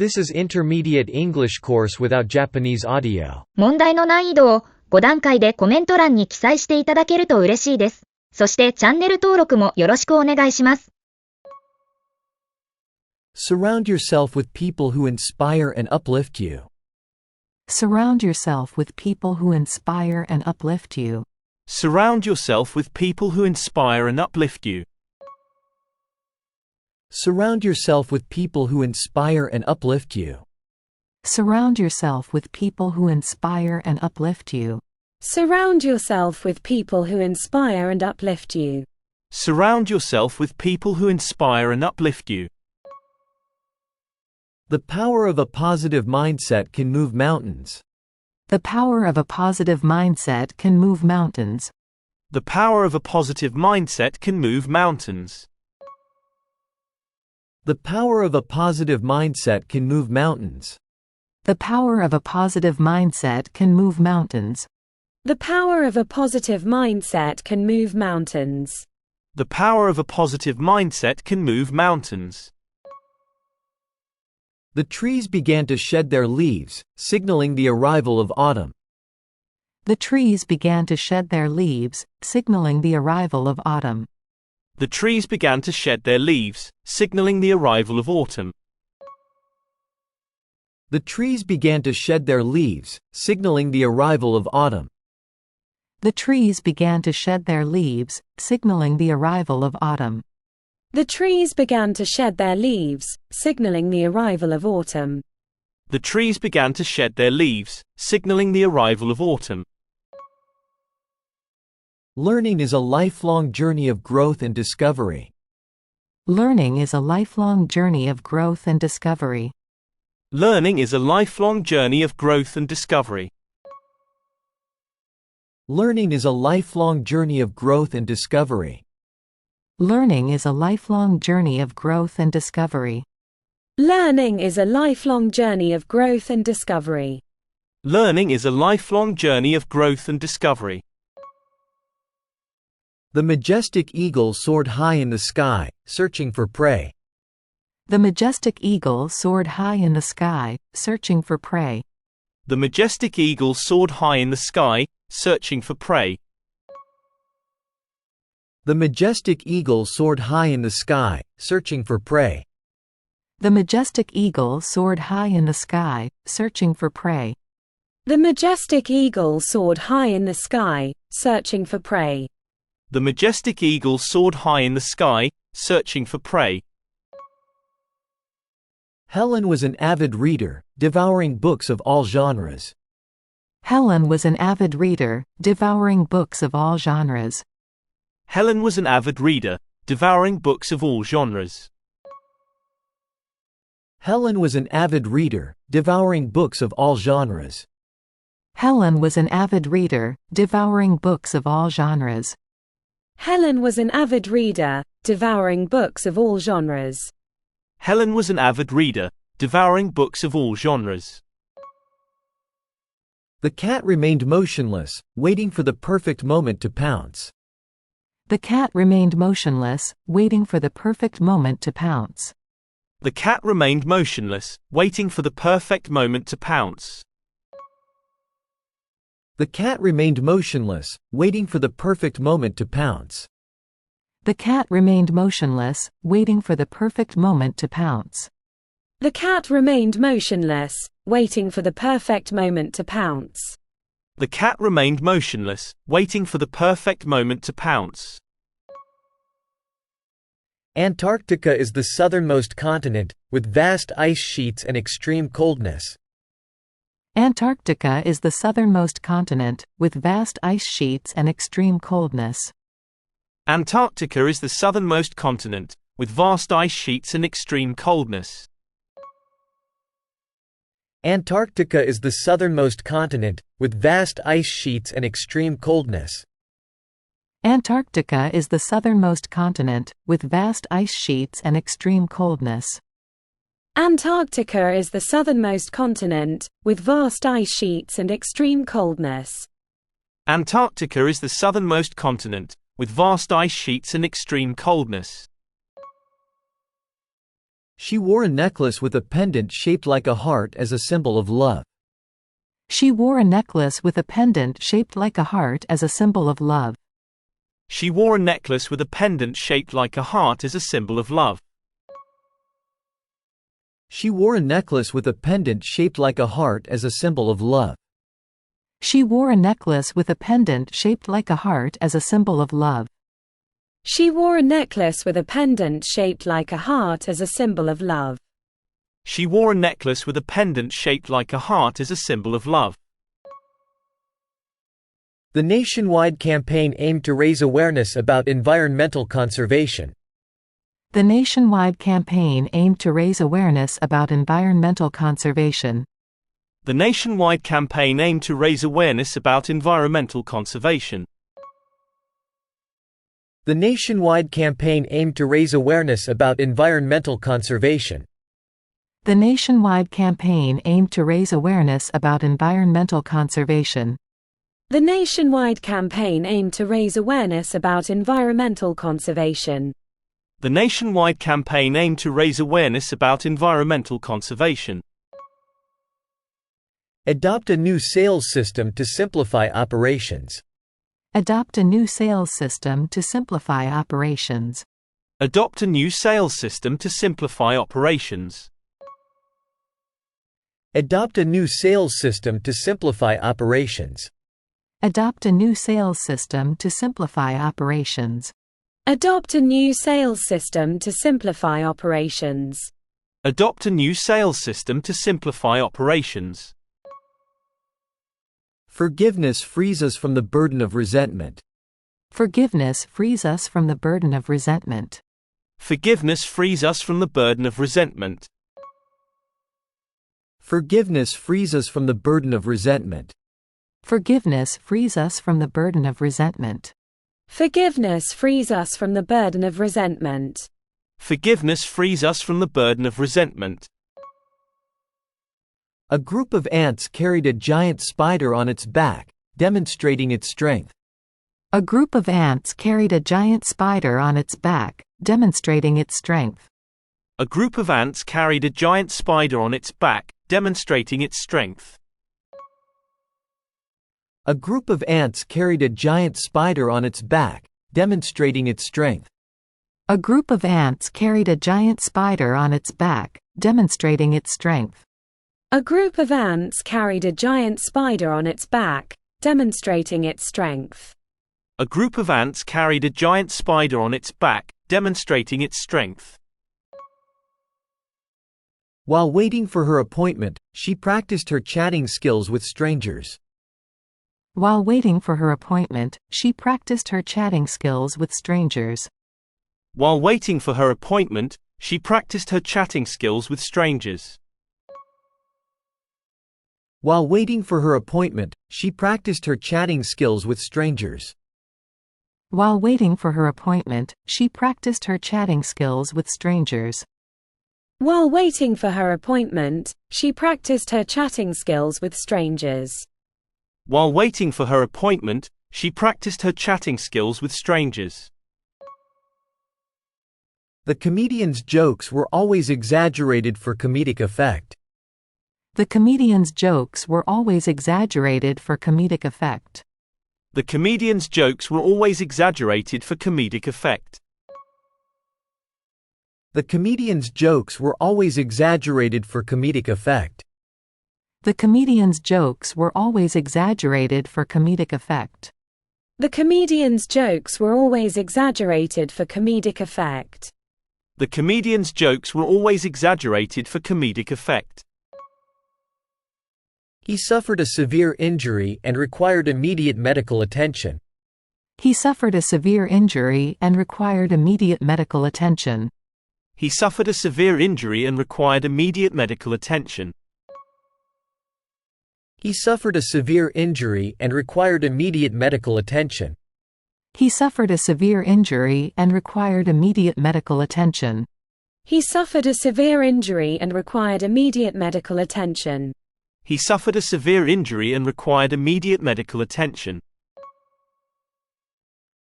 This is intermediate English course without Japanese audio. 問題の難易度を5段階でコメント欄に記載していただけると嬉しいです。そしてチャンネル登録もよろしくお願いします。Surround yourself with people who inspire and uplift you. Surround yourself with people who inspire and uplift you. Surround yourself with people who inspire and uplift you. Surround yourself with people who inspire and uplift you. Surround yourself with people who inspire and uplift you. Surround yourself with people who inspire and uplift you. Surround yourself with people who inspire and uplift you. The power of a positive mindset can move mountains. The power of a positive mindset can move mountains. The power of a positive mindset can move mountains. The power of a positive mindset can move mountains. The power of a positive mindset can move mountains. The power of a positive mindset can move mountains. The power of a positive mindset can move mountains. The trees began to shed their leaves, signaling the arrival of autumn. The trees began to shed their leaves, signaling the arrival of autumn. The trees began to shed their leaves, signaling the arrival of autumn. The trees began to shed their leaves, signaling the arrival of autumn. The trees began to shed their leaves, signaling the arrival of autumn. The trees began to shed their leaves, signaling the arrival of autumn. The trees began to shed their leaves, signaling the arrival of autumn. Learning is a lifelong journey of growth and discovery. Learning is a lifelong journey of growth and discovery. Learning is a lifelong journey of growth and discovery. Learning is a lifelong journey of growth and discovery. Learning is a lifelong journey of growth and discovery. Learning is a lifelong journey of growth and discovery. Learning is a lifelong journey of growth and discovery. The majestic eagle soared high in the sky, searching for prey. The majestic eagle soared high in the sky, searching for prey. The majestic eagle soared high in the sky, searching for prey. The majestic eagle soared high in the sky, searching for prey. The majestic eagle soared high in the sky, searching for prey. The majestic eagle soared high in the sky, searching for prey. The majestic eagle soared high in the sky, searching for prey. Helen was an avid reader, devouring books of all genres. Helen was an avid reader, devouring books of all genres. Helen was an avid reader, devouring books of all genres. Helen was an avid reader, devouring books of all genres. Helen was an avid reader, devouring books of all genres. Helen was an avid reader, devouring books of all genres. Helen was an avid reader, devouring books of all genres. The cat remained motionless, waiting for the perfect moment to pounce. The cat remained motionless, waiting for the perfect moment to pounce. The cat remained motionless, waiting for the perfect moment to pounce. The cat remained motionless, waiting for the perfect moment to pounce. The cat remained motionless, waiting for the perfect moment to pounce. The cat remained motionless, waiting for the perfect moment to pounce. The cat remained motionless, waiting for the perfect moment to pounce. Antarctica is the southernmost continent, with vast ice sheets and extreme coldness. Antarctica is the southernmost continent, with vast ice sheets and extreme coldness. Antarctica is the southernmost continent, with vast ice sheets and extreme coldness. Antarctica is the southernmost continent, with vast ice sheets and extreme coldness. Antarctica is the southernmost continent, with vast ice sheets and extreme coldness. Antarctica is the southernmost continent, with vast ice sheets and extreme coldness. Antarctica is the southernmost continent, with vast ice sheets and extreme coldness. She wore a necklace with a pendant shaped like a heart as a symbol of love. She wore a necklace with a pendant shaped like a heart as a symbol of love. She wore a necklace with a pendant shaped like a heart as a symbol of love. She wore a necklace with a pendant shaped like a heart as a symbol of love. She wore a necklace with a pendant shaped like a heart as a symbol of love. She wore a necklace with a pendant shaped like a heart as a symbol of love. She wore a necklace with a pendant shaped like a heart as a symbol of love. The nationwide campaign aimed to raise awareness about environmental conservation. The nationwide campaign aimed to raise awareness about environmental conservation. The nationwide campaign aimed to raise awareness about environmental conservation. The nationwide campaign aimed to raise awareness about environmental conservation. The nationwide campaign aimed to raise awareness about environmental conservation. The nationwide campaign aimed to raise awareness about environmental conservation. The nationwide campaign aimed to raise awareness about environmental conservation. Adopt a new sales system to simplify operations. Adopt a new sales system to simplify operations. Adopt a new sales system to simplify operations. Adopt a new sales system to simplify operations. Adopt a new sales system to simplify operations. Adopt a new sales system to simplify operations. Adopt a new sales system to simplify operations. Forgiveness frees us from the burden of resentment. Forgiveness frees us from the burden of resentment. Forgiveness frees us from the burden of resentment. Forgiveness frees us from the burden of resentment. Forgiveness frees us from the burden of resentment. Forgiveness frees us from the burden of resentment. Forgiveness frees us from the burden of resentment. A group of ants carried a giant spider on its back, demonstrating its strength. A group of ants carried a giant spider on its back, demonstrating its strength. A group of ants carried a giant spider on its back, demonstrating its strength. A group of ants carried a giant spider on its back, demonstrating its strength. A group of ants carried a giant spider on its back, demonstrating its strength. A group of ants carried a giant spider on its back, demonstrating its strength. A group of ants carried a giant spider on its back, demonstrating its strength. While waiting for her appointment, she practiced her chatting skills with strangers. While waiting for her appointment, she practiced her chatting skills with strangers. While waiting for her appointment, she practiced her chatting skills with strangers. While waiting for her appointment, she practiced her chatting skills with strangers. While waiting for her appointment, she practiced her chatting skills with strangers. While waiting for her appointment, she practiced her chatting skills with strangers. While waiting for her appointment, she practiced her chatting skills with strangers. The comedian's jokes were always exaggerated for comedic effect. The comedian's jokes were always exaggerated for comedic effect. The comedian's jokes were always exaggerated for comedic effect. The comedian's jokes were always exaggerated for comedic effect. The comedian's jokes were always exaggerated for comedic effect. The comedian's jokes were always exaggerated for comedic effect. The comedian's jokes were always exaggerated for comedic effect. He suffered a severe injury and required immediate medical attention. He suffered a severe injury and required immediate medical attention. He suffered a severe injury and required immediate medical attention. He suffered a severe injury and required immediate medical attention. He suffered a severe injury and required immediate medical attention. He suffered a severe injury and required immediate medical attention. He suffered a severe injury and required immediate medical attention.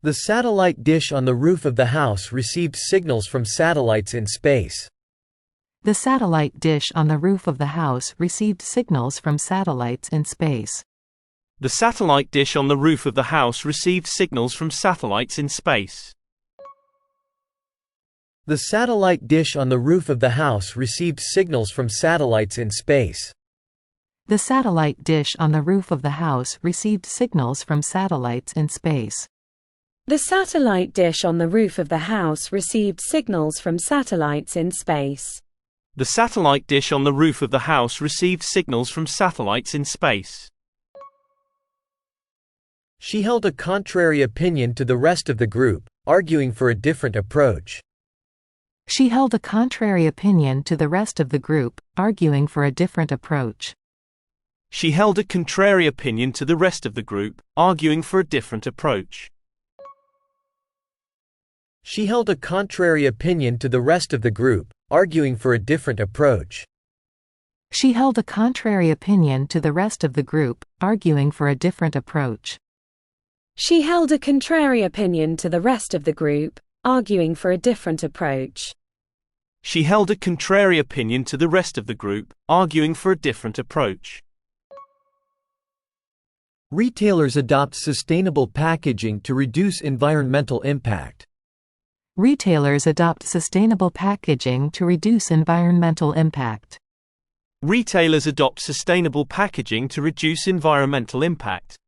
The satellite dish on the roof of the house received signals from satellites in space. The satellite dish on the roof of the house received signals from satellites in space. The satellite dish on the roof of the house received signals from satellites in space. The satellite dish on the roof of the house received signals from satellites in space. The satellite dish on the roof of the house received signals from satellites in space. The satellite dish on the roof of the house received signals from satellites in space. The satellite dish on the roof of the house received signals from satellites in space. She held a contrary opinion to the rest of the group, arguing for a different approach. She held a contrary opinion to the rest of the group, arguing for a different approach. She held a contrary opinion to the rest of the group, arguing for a different approach. She held a contrary opinion to the rest of the group, arguing for a different approach. She held a contrary opinion to the rest of the group, arguing for a different approach. She held a contrary opinion to the rest of the group, arguing for a different approach. She held a contrary opinion to the rest of the group, arguing for a different approach. Retailers adopt sustainable packaging to reduce environmental impact. Retailers adopt sustainable packaging to reduce environmental impact. Retailers adopt sustainable packaging to reduce environmental impact.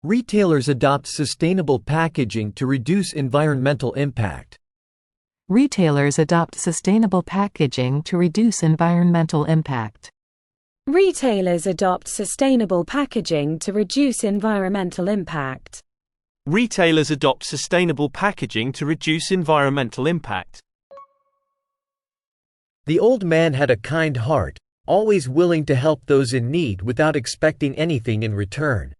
Retailers adopt sustainable packaging to reduce environmental impact. Retailers adopt sustainable packaging to reduce environmental impact. Retailers adopt sustainable packaging to reduce environmental impact. Retailers adopt sustainable packaging to reduce environmental impact. The old man had a kind heart, always willing to help those in need without expecting anything in return.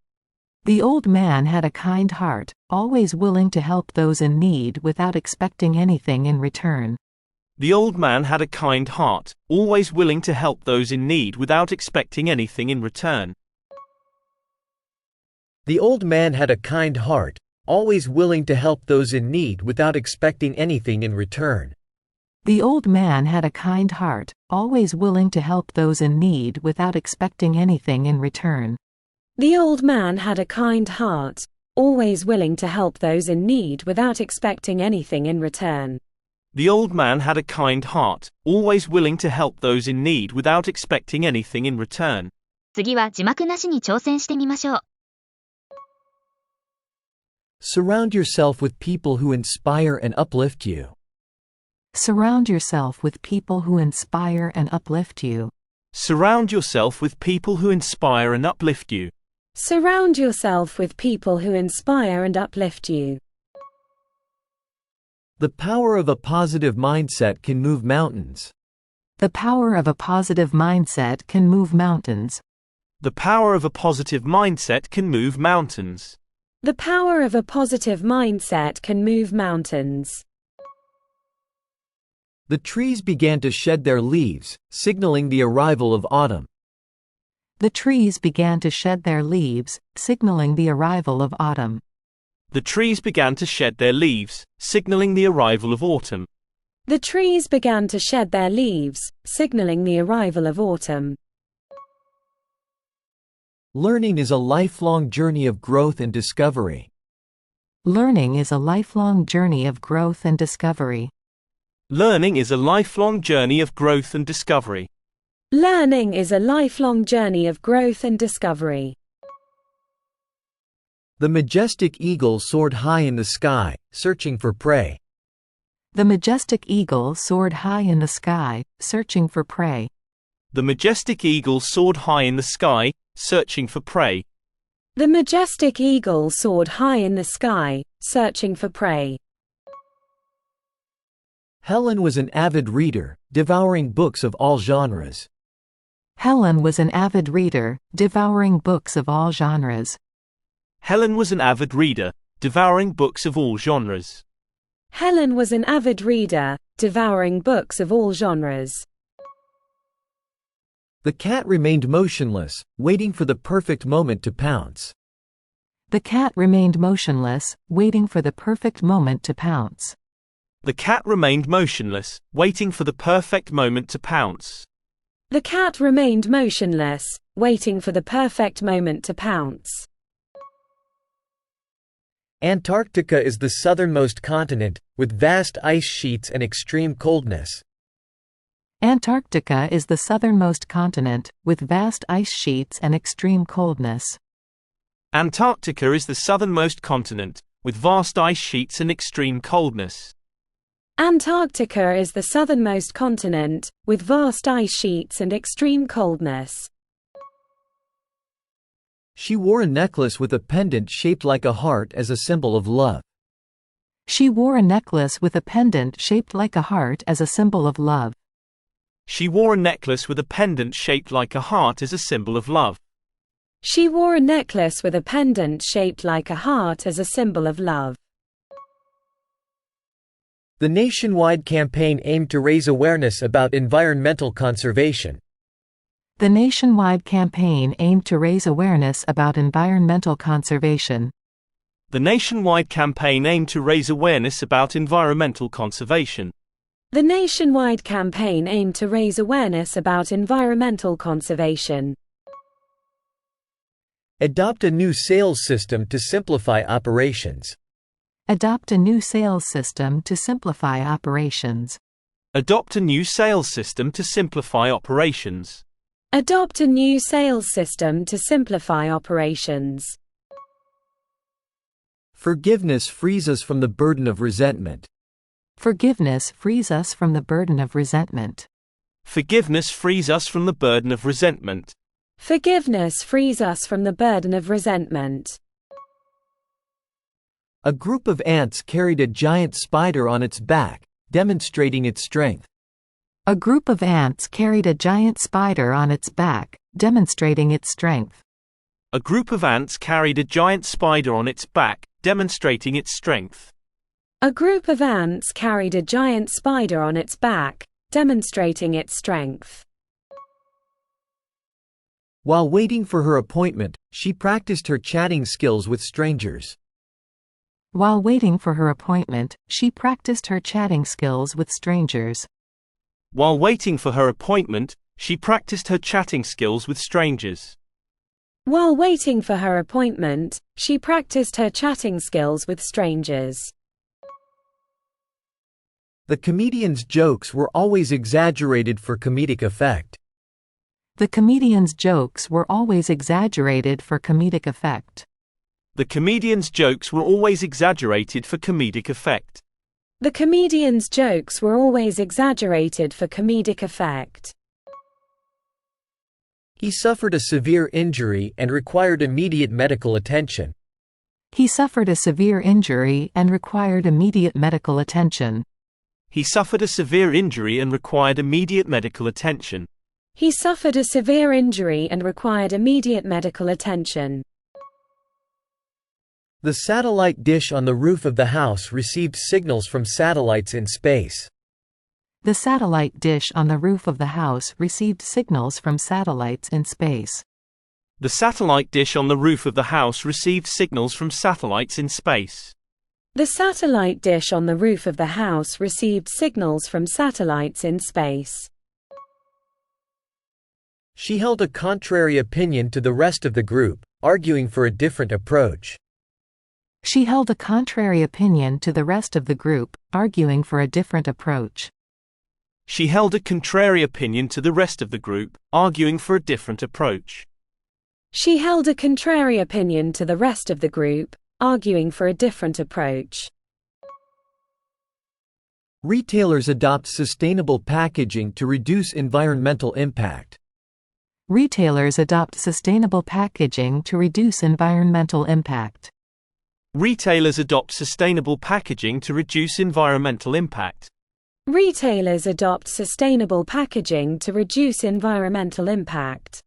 The old man had a kind heart, always willing to help those in need without expecting anything in return. The old man had a kind heart, always willing to help those in need without expecting anything in return. The old man had a kind heart, always willing to help those in need without expecting anything in return. The old man had a kind heart, always willing to help those in need without expecting anything in return. The old man had a kind heart, always willing to help those in need without expecting anything in return. The old man had a kind heart, always willing to help those in need without expecting anything in return. 次は字幕なしに挑戦してみましょう。Surround yourself with people who inspire and uplift you. Surround yourself with people who inspire and uplift you. Surround yourself with people who inspire and uplift you. Surround yourself with people who inspire and uplift you. The power of a positive mindset can move mountains. The power of a positive mindset can move mountains. The power of a positive mindset can move mountains. The power of a positive mindset can move mountains. The trees began to shed their leaves, signaling the arrival of autumn. The trees began to shed their leaves, signaling the arrival of autumn. The trees began to shed their leaves, signaling the arrival of autumn. The trees began to shed their leaves, signaling the arrival of autumn. Learning is a lifelong journey of growth and discovery. Learning is a lifelong journey of growth and discovery. Learning is a lifelong journey of growth and discovery. Learning is a lifelong journey of growth and discovery. The majestic eagle soared high in the sky, searching for prey. The majestic eagle soared high in the sky, searching for prey. The majestic eagle soared high in the sky, searching for prey. The majestic eagle soared high in the sky, searching for prey. Helen was an avid reader, devouring books of all genres. Helen was an avid reader, devouring books of all genres. Helen was an avid reader, devouring books of all genres. Helen was an avid reader, devouring books of all genres. The cat remained motionless, waiting for the perfect moment to pounce. The cat remained motionless, waiting for the perfect moment to pounce. The cat remained motionless, waiting for the perfect moment to pounce. The cat remained motionless, waiting for the perfect moment to pounce. Antarctica is the southernmost continent, with vast ice sheets and extreme coldness. Antarctica is the southernmost continent, with vast ice sheets and extreme coldness. Antarctica is the southernmost continent, with vast ice sheets and extreme coldness. Antarctica is the southernmost continent, with vast ice sheets and extreme coldness. She wore a necklace with a pendant shaped like a heart as a symbol of love. She wore a necklace with a pendant shaped like a heart as a symbol of love. She wore a necklace with a pendant shaped like a heart as a symbol of love. She wore a necklace with a pendant shaped like a heart as a symbol of love. The nationwide campaign aimed to raise awareness about environmental conservation. The nationwide campaign aimed to raise awareness about environmental conservation. The nationwide campaign aimed to raise awareness about environmental conservation. The nationwide campaign aimed to raise awareness about environmental conservation. Adopt a new sales system to simplify operations. Adopt a new sales system to simplify operations. Adopt a new sales system to simplify operations. Adopt a new sales system to simplify operations. Forgiveness frees us from the burden of resentment. Forgiveness frees us from the burden of resentment. Forgiveness frees us from the burden of resentment. Forgiveness frees us from the burden of resentment. A group of ants carried a giant spider on its back, demonstrating its strength. A group of ants carried a giant spider on its back, demonstrating its strength. A group of ants carried a giant spider on its back, demonstrating its strength. A group of ants carried a giant spider on its back, demonstrating its strength. While waiting for her appointment, she practiced her chatting skills with strangers. While waiting for her appointment, she practiced her chatting skills with strangers. While waiting for her appointment, she practiced her chatting skills with strangers. While waiting for her appointment, she practiced her chatting skills with strangers. The comedian's jokes were always exaggerated for comedic effect. The comedian's jokes were always exaggerated for comedic effect. The comedian's jokes were always exaggerated for comedic effect. The comedian's jokes were always exaggerated for comedic effect. He suffered a severe injury and required immediate medical attention. He suffered a severe injury and required immediate medical attention. He suffered a severe injury and required immediate medical attention. He suffered a severe injury and required immediate medical attention. The satellite dish on the roof of the house received signals from satellites in space. The satellite dish on the roof of the house received signals from satellites in space. The satellite dish on the roof of the house received signals from satellites in space. The satellite dish on the roof of the house received signals from satellites in space. She held a contrary opinion to the rest of the group, arguing for a different approach. She held a contrary opinion to the rest of the group, arguing for a different approach. She held a contrary opinion to the rest of the group, arguing for a different approach. She held a contrary opinion to the rest of the group, arguing for a different approach. Retailers adopt sustainable packaging to reduce environmental impact. Retailers adopt sustainable packaging to reduce environmental impact. Retailers adopt sustainable packaging to reduce environmental impact. Retailers adopt sustainable packaging to reduce environmental impact.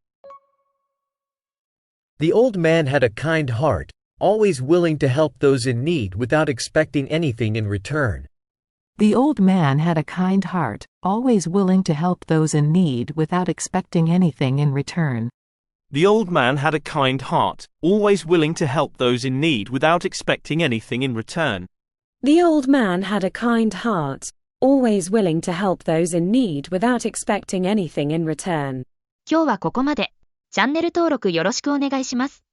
The old man had a kind heart, always willing to help those in need without expecting anything in return. The old man had a kind heart, always willing to help those in need without expecting anything in return. The old man had a kind heart, always willing to help those in need without expecting anything in return. The old man had a kind heart, always willing to help those in need without expecting anything in return. 今日はここまで。チャンネル登録よろしくお願いします。